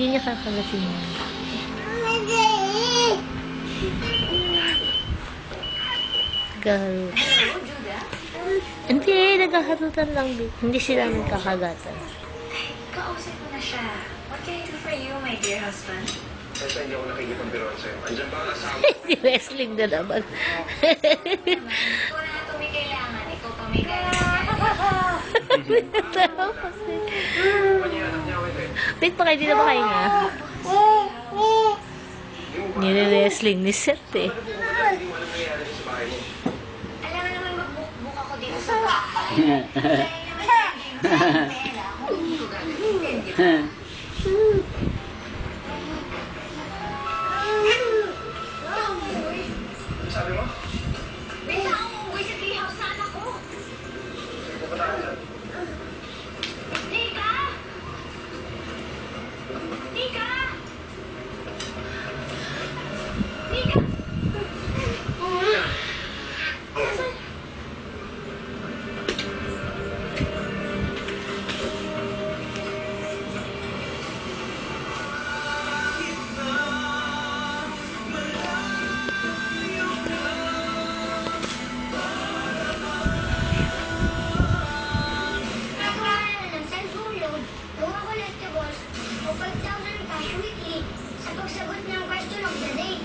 Hindi niya kakagasin yan. Naghaharutan. Hindi, naghaharutan lang. Hindi sila nagkakagatan. Kausap ko na siya. What can I do for you, my dear husband? Kasi hindi ako nakikipagbiruan sa'yo. Andiyan ba ang asawa? Hindi wrestling na naman. Ikaw na ito may kailangan. Ikaw pa may kailangan. Panyahanap niya ako ito eh. Wait pa kayo, di na ba kayo nga? Nire-wrestling ni Seth eh. Hindi mo alam nangyayari sa bahay mo. Alam mo naman mag-book ako dito sa bahay. Kaya naman hindi mo pera. Kung hindi ko gagawin, di ba? Sabi mo? Bisa ako umuwi sa treehouse sa anak ko. Pupunta ka dyan. Nika! Nika! Nika! Nagkaroon ng cellphone load, mga collectibles, o 5,000 cash weekly sa pagsagot ng question of the day.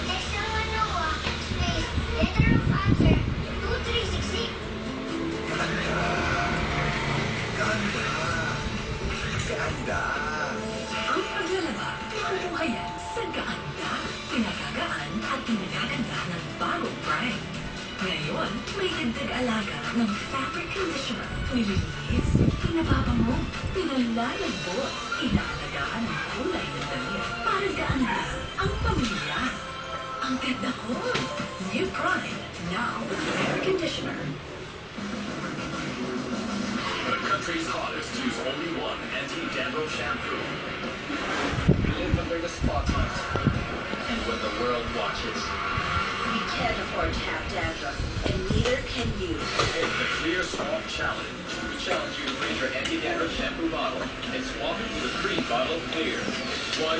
Text ng Manoa, space, letter of answer, 2366. Ang paglalaba, mabuhayan sa gaanda, pinagagaan at pinagaganda ng bagong brand. Ngayon, may dagdag alaga ng fabric conditioner. Nililinis, pinapabango, pinalalambot, inaalagaan ang kulay ng damit para gaanda ang pamilya. Ang ganda ko! New Prime, now with fabric conditioner. The country's hottest use only one anti-dandruff shampoo. We live under the spotlight. And when the world watches, We can't afford to have dandruff, and neither can you. it's the Clear Swap Challenge. We challenge you to bring your anti-dandruff shampoo bottle and swap it with a green bottle of Clear. One